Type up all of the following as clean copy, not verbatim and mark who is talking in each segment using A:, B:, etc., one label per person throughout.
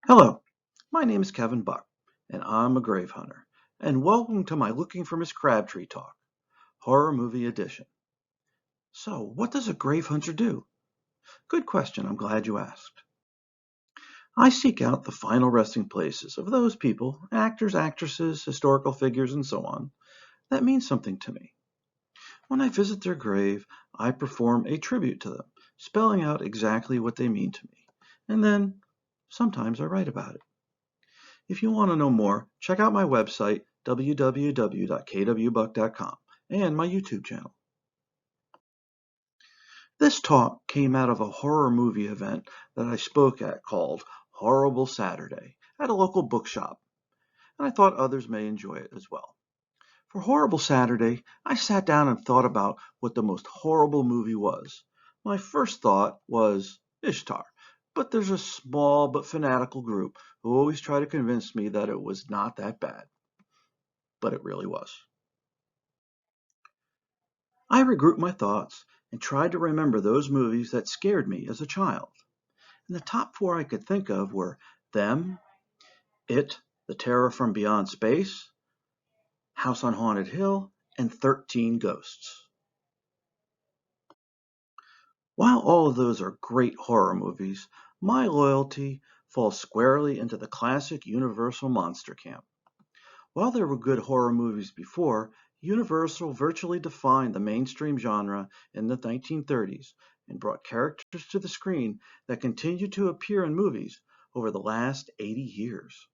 A: Hello, my name is Kevin Buck, and I'm a grave hunter. And welcome to my Looking for Miss Crabtree talk, horror movie edition. So, what does a grave hunter do? Good question, I'm glad you asked. I seek out the final resting places of those people, actors, actresses, historical figures, and so on, that mean something to me. When I visit their grave, I perform a tribute to them, spelling out exactly what they mean to me. And then, sometimes I write about it. If you want to know more, check out my website, www.kwbuck.com, and my YouTube channel. This talk came out of a horror movie event that I spoke at called Horrible Saturday at a local bookshop, and I thought others may enjoy it as well. For Horrible Saturday, I sat down and thought about what the most horrible movie was. My first thought was Ishtar, but there's a small but fanatical group who always try to convince me that it was not that bad, but it really was. I regrouped my thoughts and tried to remember those movies that scared me as a child. And the top four I could think of were Them, It, The Terror from Beyond Space, House on Haunted Hill, and 13 Ghosts. While all of those are great horror movies, my loyalty falls squarely into the classic Universal monster camp. While there were good horror movies before, Universal virtually defined the mainstream genre in the 1930s and brought characters to the screen that continue to appear in movies over the last 80 years.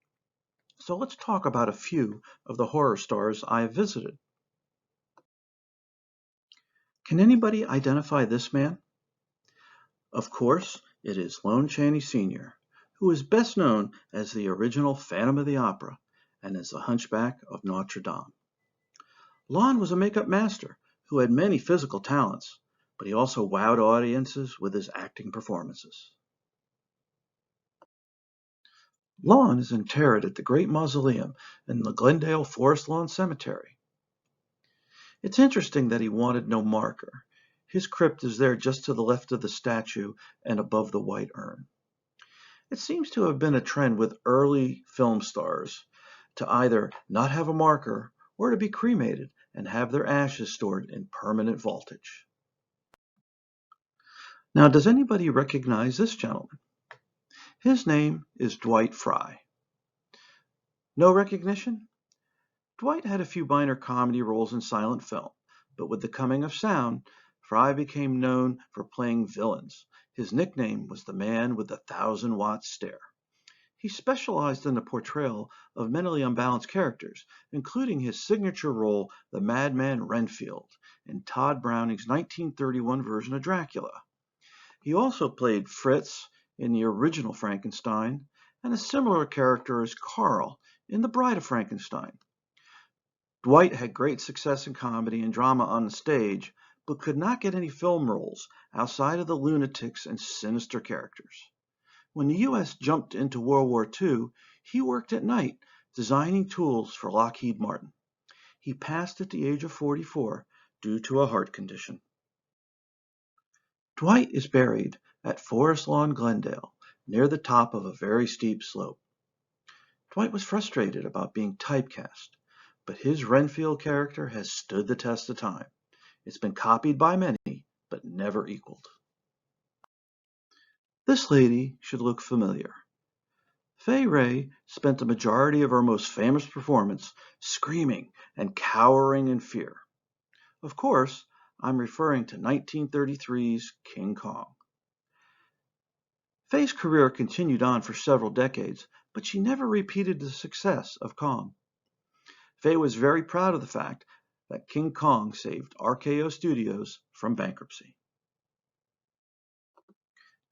A: So let's talk about a few of the horror stars I have visited. Can anybody identify this man? Of course, it is Lon Chaney Sr., who is best known as the original Phantom of the Opera and as the Hunchback of Notre Dame. Lon was a makeup master who had many physical talents, but he also wowed audiences with his acting performances. Lon is interred at the Great Mausoleum in the Glendale Forest Lawn Cemetery. It's interesting that he wanted no marker. His crypt is there just to the left of the statue and above the white urn. It seems to have been a trend with early film stars to either not have a marker or to be cremated and have their ashes stored in permanent vaultage. Now, does anybody recognize this gentleman? His name is Dwight Fry. No recognition? Dwight had a few minor comedy roles in silent film, but with the coming of sound, Fry became known for playing villains. His nickname was the man with the 1,000-watt stare. He specialized in the portrayal of mentally unbalanced characters, including his signature role, the Madman Renfield, in Todd Browning's 1931 version of Dracula. He also played Fritz in the original Frankenstein and a similar character as Carl in The Bride of Frankenstein. Dwight had great success in comedy and drama on the stage, but could not get any film roles outside of the lunatics and sinister characters. When the U.S. jumped into World War II, he worked at night designing tools for Lockheed Martin. He passed at the age of 44 due to a heart condition. Dwight is buried at Forest Lawn, Glendale, near the top of a very steep slope. Dwight was frustrated about being typecast, but his Renfield character has stood the test of time. It's been copied by many, but never equaled. This lady should look familiar. Fay Wray spent the majority of her most famous performance screaming and cowering in fear. Of course, I'm referring to 1933's King Kong. Fay's career continued on for several decades, but she never repeated the success of Kong. Fay was very proud of the fact that King Kong saved RKO Studios from bankruptcy.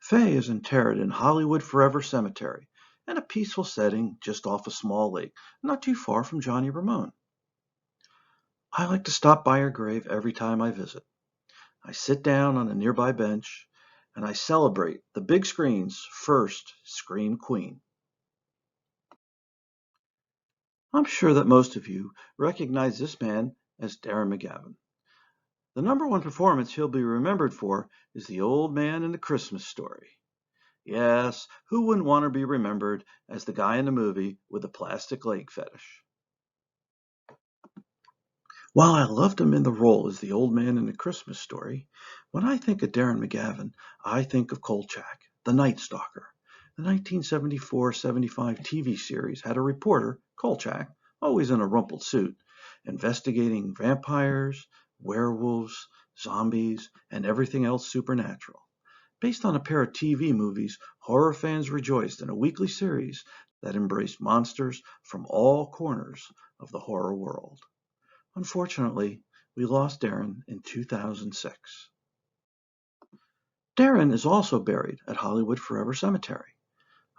A: Fay is interred in Hollywood Forever Cemetery, in a peaceful setting just off a small lake, not too far from Johnny Ramone. I like to stop by her grave every time I visit. I sit down on a nearby bench and I celebrate the big screen's first Scream Queen. I'm sure that most of you recognize this man as Darren McGavin. The number one performance he'll be remembered for is The Old Man and the Christmas Story. Yes, who wouldn't want to be remembered as the guy in the movie with the plastic leg fetish? While I loved him in the role as the old man in A Christmas Story, when I think of Darren McGavin, I think of Kolchak, the Night Stalker. The 1974-75 TV series had a reporter, Kolchak, always in a rumpled suit, investigating vampires, werewolves, zombies, and everything else supernatural. Based on a pair of TV movies, horror fans rejoiced in a weekly series that embraced monsters from all corners of the horror world. Unfortunately, we lost Darren in 2006. Darren is also buried at Hollywood Forever Cemetery.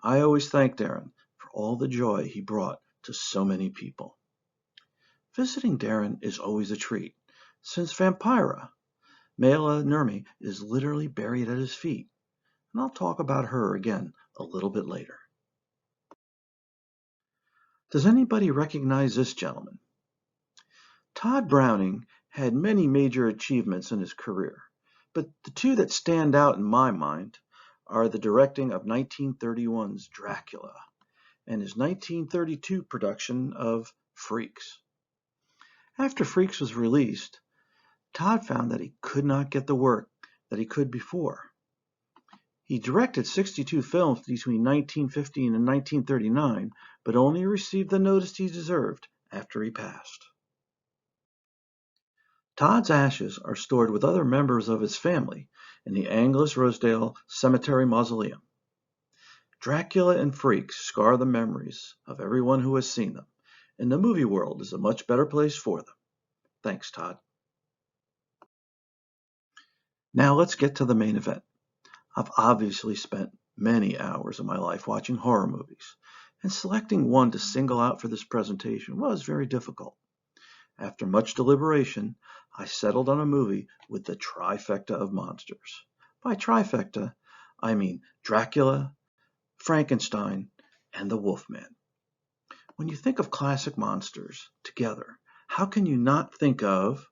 A: I always thank Darren for all the joy he brought to so many people. Visiting Darren is always a treat, since Vampira, Mela Nurmi, is literally buried at his feet, and I'll talk about her again a little bit later. Does anybody recognize this gentleman? Todd Browning had many major achievements in his career, but the two that stand out in my mind are the directing of 1931's Dracula and his 1932 production of Freaks. After Freaks was released, Todd found that he could not get the work that he could before. He directed 62 films between 1915 and 1939, but only received the notice he deserved after he passed. Todd's ashes are stored with other members of his family in the Angelus Rosedale Cemetery Mausoleum. Dracula and Freaks scar the memories of everyone who has seen them, and the movie world is a much better place for them. Thanks, Todd. Now let's get to the main event. I've obviously spent many hours of my life watching horror movies, and selecting one to single out for this presentation was very difficult. After much deliberation, I settled on a movie with the trifecta of monsters. By trifecta, I mean Dracula, Frankenstein, and the Wolfman. When you think of classic monsters together, how can you not think of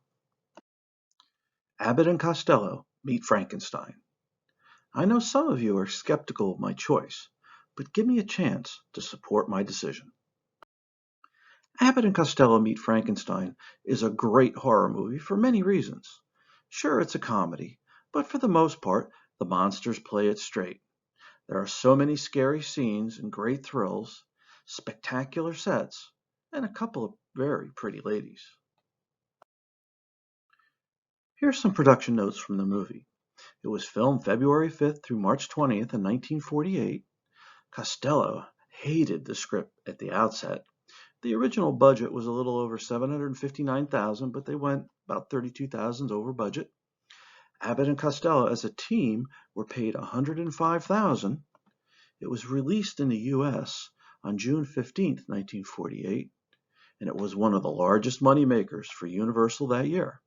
A: Abbott and Costello Meet Frankenstein? I know some of you are skeptical of my choice, but give me a chance to support my decision. Abbott and Costello Meet Frankenstein is a great horror movie for many reasons. Sure, it's a comedy, but for the most part, the monsters play it straight. There are so many scary scenes and great thrills, spectacular sets, and a couple of very pretty ladies. Here's some production notes from the movie. It was filmed February 5th through March 20th in 1948. Costello hated the script at the outset. The original budget was a little over $759,000, but they went about $32,000 over budget. Abbott and Costello as a team were paid $105,000. It was released in the US on June 15, 1948, and it was one of the largest money makers for Universal that year.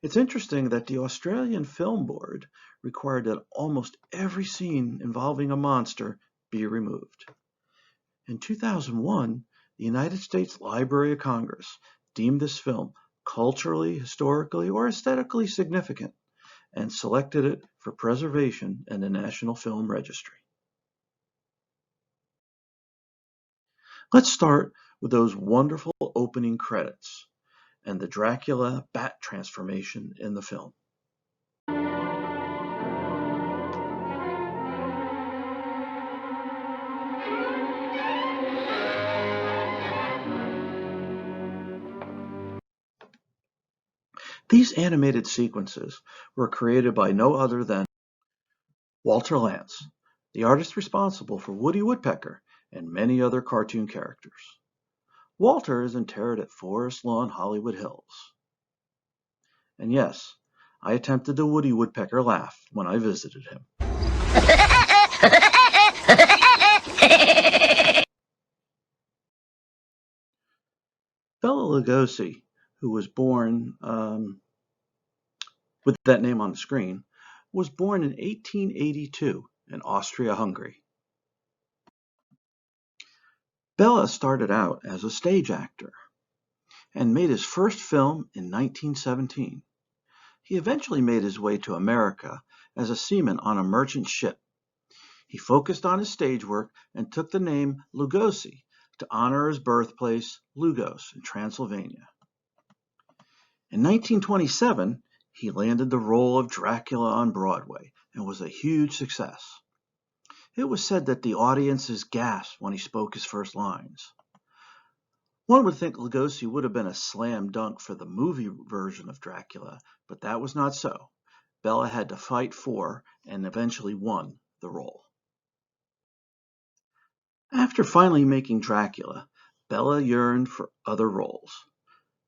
A: It's interesting that the Australian Film Board required that almost every scene involving a monster be removed. In 2001, the United States Library of Congress deemed this film culturally, historically, or aesthetically significant and selected it for preservation in the National Film Registry. Let's start with those wonderful opening credits and the Dracula bat transformation in the film. These animated sequences were created by no other than Walter Lantz, the artist responsible for Woody Woodpecker and many other cartoon characters. Walter is interred at Forest Lawn Hollywood Hills. And yes, I attempted the Woody Woodpecker laugh when I visited him. Bela Lugosi, who was born with that name on the screen, was born in 1882 in Austria-Hungary. Bela started out as a stage actor and made his first film in 1917. He eventually made his way to America as a seaman on a merchant ship. He focused on his stage work and took the name Lugosi to honor his birthplace, Lugos, in Transylvania. In 1927, he landed the role of Dracula on Broadway and was a huge success. It was said that the audiences gasped when he spoke his first lines. One would think Lugosi would have been a slam dunk for the movie version of Dracula, but that was not so. Bela had to fight for and eventually won the role. After finally making Dracula, Bela yearned for other roles,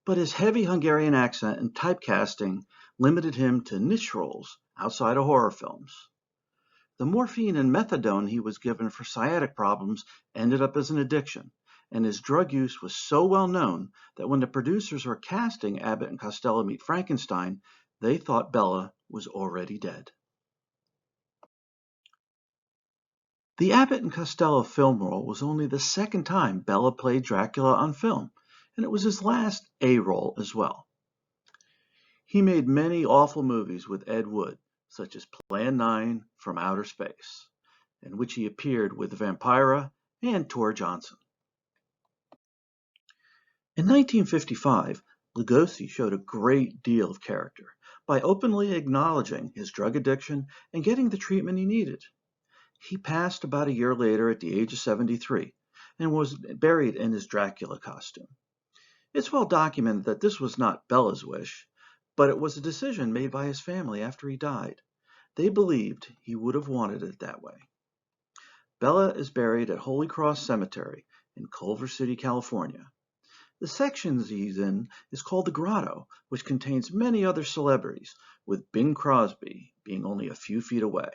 A: but his heavy Hungarian accent and typecasting limited him to niche roles outside of horror films. The morphine and methadone he was given for sciatic problems ended up as an addiction, and his drug use was so well known that when the producers were casting Abbott and Costello Meet Frankenstein, they thought Bela was already dead. The Abbott and Costello film role was only the second time Bela played Dracula on film, and it was his last A role as well. He made many awful movies with Ed Wood, such as Plan 9 from Outer Space, in which he appeared with Vampira and Tor Johnson. In 1955, Lugosi showed a great deal of character by openly acknowledging his drug addiction and getting the treatment he needed. He passed about a year later at the age of 73 and was buried in his Dracula costume. It's well documented that this was not Bela's wish, but it was a decision made by his family after he died. They believed he would have wanted it that way. Bela is buried at Holy Cross Cemetery in Culver City, California. The section he's in is called the Grotto, which contains many other celebrities, with Bing Crosby being only a few feet away.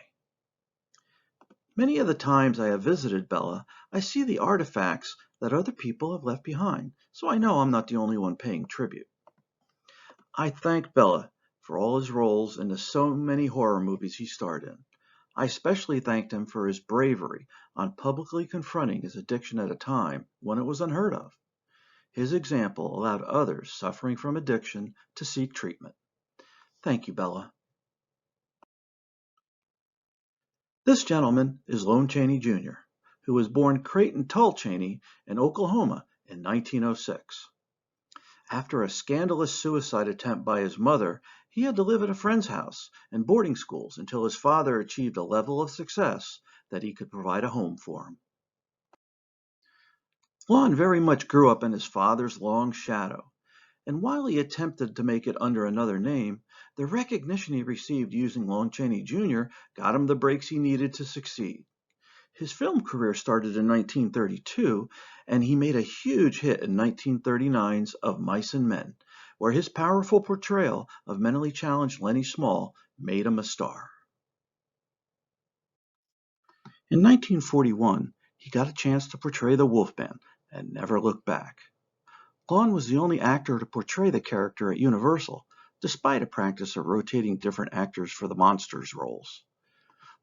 A: Many of the times I have visited Bela, I see the artifacts that other people have left behind, so I know I'm not the only one paying tribute. I thank Bela for all his roles in the so many horror movies he starred in. I especially thanked him for his bravery on publicly confronting his addiction at a time when it was unheard of. His example allowed others suffering from addiction to seek treatment. Thank you, Bela. This gentleman is Lon Chaney, Jr., who was born Creighton Tull Chaney in Oklahoma in 1906. After a scandalous suicide attempt by his mother, he had to live at a friend's house and boarding schools until his father achieved a level of success that he could provide a home for him. Lon very much grew up in his father's long shadow, and while he attempted to make it under another name, the recognition he received using Lon Chaney Jr. got him the breaks he needed to succeed. His film career started in 1932, and he made a huge hit in 1939's Of Mice and Men, where his powerful portrayal of mentally challenged Lenny Small made him a star. In 1941, he got a chance to portray the Wolfman and never looked back. Lon was the only actor to portray the character at Universal, despite a practice of rotating different actors for the monsters roles.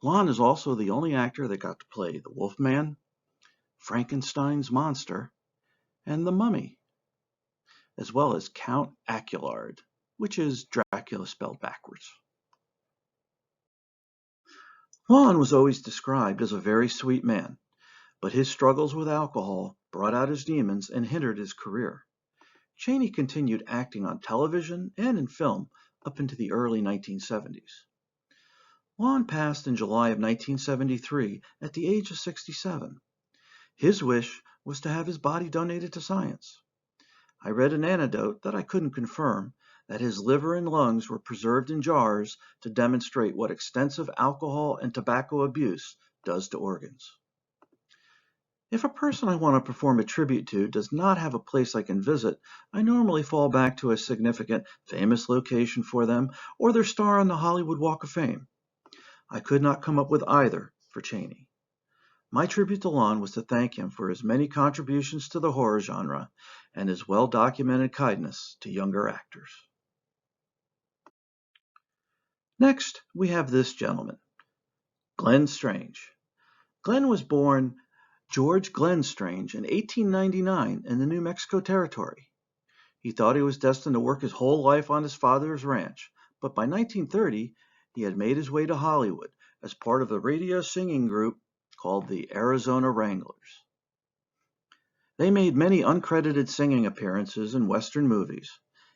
A: Lon is also the only actor that got to play the Wolfman, Frankenstein's monster, and the Mummy, as well as Count Aguillard, which is Dracula spelled backwards. Lon was always described as a very sweet man, but his struggles with alcohol brought out his demons and hindered his career. Chaney continued acting on television and in film up into the early 1970s. Lon passed in July of 1973 at the age of 67. His wish was to have his body donated to science. I read an anecdote that I couldn't confirm, that his liver and lungs were preserved in jars to demonstrate what extensive alcohol and tobacco abuse does to organs. If a person I want to perform a tribute to does not have a place I can visit, I normally fall back to a significant, famous location for them or their star on the Hollywood Walk of Fame. I could not come up with either for Chaney. My tribute to Lon was to thank him for his many contributions to the horror genre and his well-documented kindness to younger actors. Next, we have this gentleman, Glenn Strange. Glenn was born George Glenn Strange in 1899 in the New Mexico Territory. He thought he was destined to work his whole life on his father's ranch, but by 1930, he had made his way to Hollywood as part of the radio singing group called the Arizona Wranglers. They made many uncredited singing appearances in Western movies.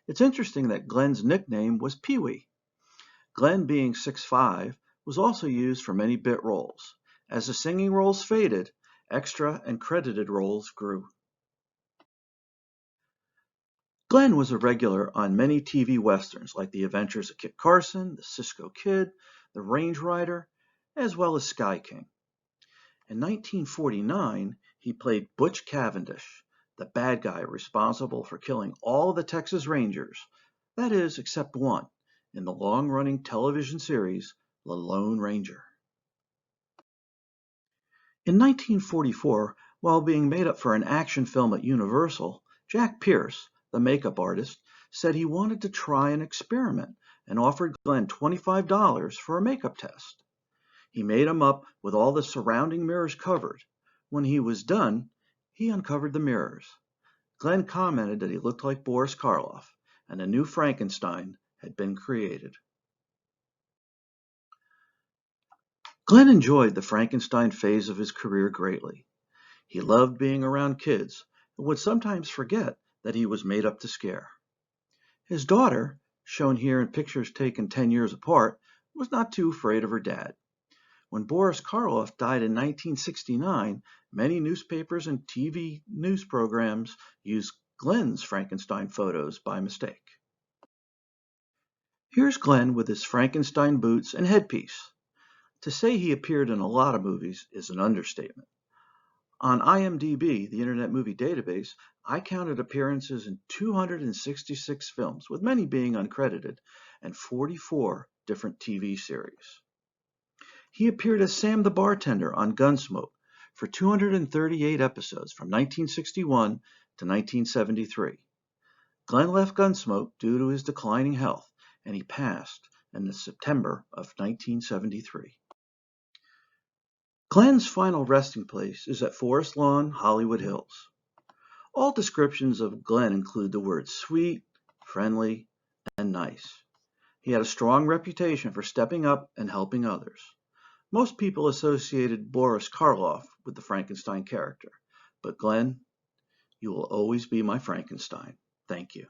A: It's interesting that Glenn's nickname was Pee-wee. Glenn, being 6'5", was also used for many bit roles. As the singing roles faded, extra and credited roles grew. Glenn was a regular on many TV westerns like The Adventures of Kit Carson, The Cisco Kid, The Range Rider, as well as Sky King. In 1949, he played Butch Cavendish, the bad guy responsible for killing all the Texas Rangers, that is, except one, in the long-running television series The Lone Ranger. In 1944, while being made up for an action film at Universal, Jack Pierce, the makeup artist, said he wanted to try an experiment and offered Glenn $25 for a makeup test. He made him up with all the surrounding mirrors covered. When he was done, he uncovered the mirrors. Glenn commented that he looked like Boris Karloff, and a new Frankenstein had been created. Glenn enjoyed the Frankenstein phase of his career greatly. He loved being around kids and would sometimes forget that he was made up to scare. His daughter, shown here in pictures taken 10 years apart, was not too afraid of her dad. When Boris Karloff died in 1969, many newspapers and TV news programs used Glenn's Frankenstein photos by mistake. Here's Glenn with his Frankenstein boots and headpiece. To say he appeared in a lot of movies is an understatement. On IMDb, the Internet Movie Database, I counted appearances in 266 films, with many being uncredited, and 44 different TV series. He appeared as Sam the bartender on Gunsmoke for 238 episodes from 1961 to 1973. Glenn left Gunsmoke due to his declining health, and he passed in September of 1973. Glenn's final resting place is at Forest Lawn, Hollywood Hills. All descriptions of Glenn include the words sweet, friendly, and nice. He had a strong reputation for stepping up and helping others. Most people associated Boris Karloff with the Frankenstein character, but Glenn, you will always be my Frankenstein. Thank you.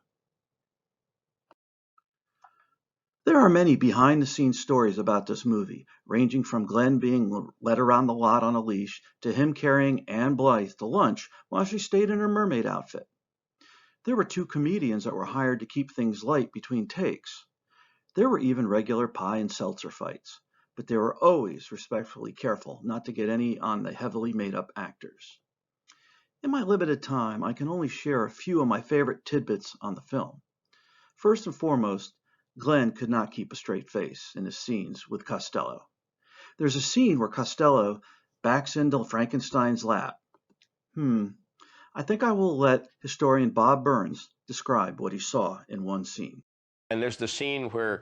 A: There are many behind-the-scenes stories about this movie, ranging from Glenn being led around the lot on a leash to him carrying Anne Blythe to lunch while she stayed in her mermaid outfit. There were 2 comedians that were hired to keep things light between takes. There were even regular pie and seltzer fights, but they were always respectfully careful not to get any on the heavily made-up actors. In my limited time, I can only share a few of my favorite tidbits on the film. First and foremost, Glenn could not keep a straight face in his scenes with Costello. There's a scene where Costello backs into Frankenstein's lap. I think I will let historian Bob Burns describe what he saw in one scene.
B: And there's the scene where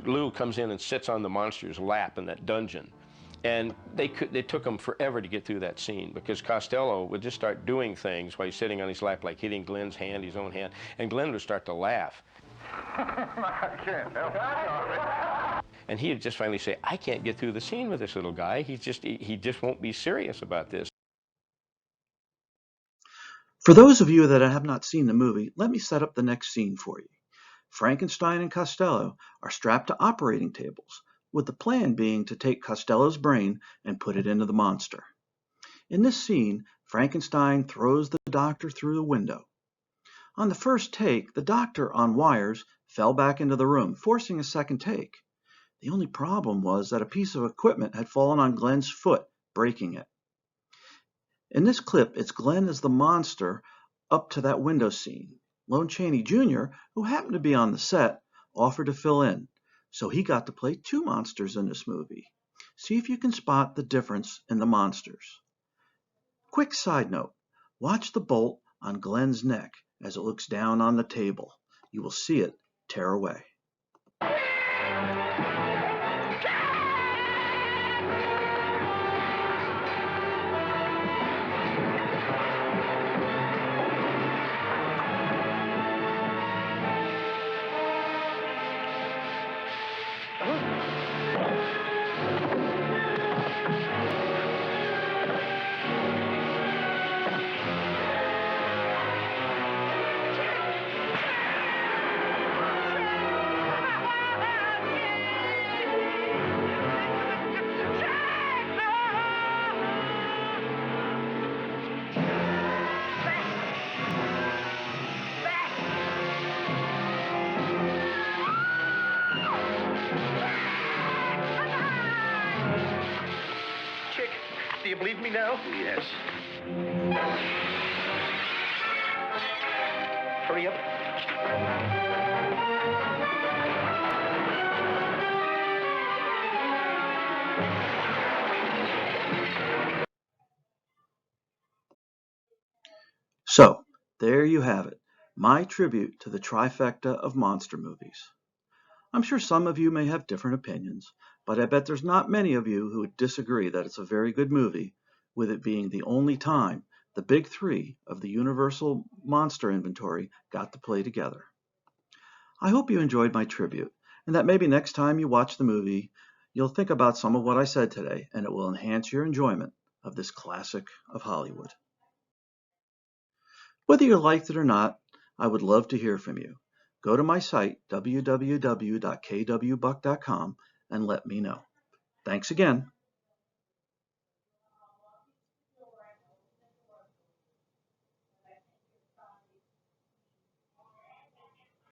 B: Lou comes in and sits on the monster's lap in that dungeon. And they took him forever to get through that scene because Costello would just start doing things while he's sitting on his lap, like hitting Glenn's hand, his own hand, and Glenn would start to laugh.
C: I can't help it.
B: And he'd just finally say, I can't get through the scene with this little guy. He just won't be serious about this.
A: For those of you that have not seen the movie, let me set up the next scene for you. Frankenstein and Costello are strapped to operating tables, with the plan being to take Costello's brain and put it into the monster. In this scene, Frankenstein throws the doctor through the window. On the first take, the doctor, on wires, fell back into the room, forcing a second take. The only problem was that a piece of equipment had fallen on Glenn's foot, breaking it. In this clip, it's Glenn as the monster up to that window scene. Lon Chaney Jr., who happened to be on the set, offered to fill in, so he got to play 2 monsters in this movie. See if you can spot the difference in the monsters. Quick side note, watch the bolt on Glenn's neck as it looks down on the table. You will see it tear away.
C: Do you believe me now?
D: Yes.
C: Hurry up.
A: So, there you have it, my tribute to the trifecta of monster movies. I'm sure some of you may have different opinions, but I bet there's not many of you who would disagree that it's a very good movie, with it being the only time the big three of the Universal monster inventory got to play together. I hope you enjoyed my tribute, and that maybe next time you watch the movie, you'll think about some of what I said today, and it will enhance your enjoyment of this classic of Hollywood. Whether you liked it or not, I would love to hear from you. Go to my site, www.kwbuck.com, and let me know. Thanks again.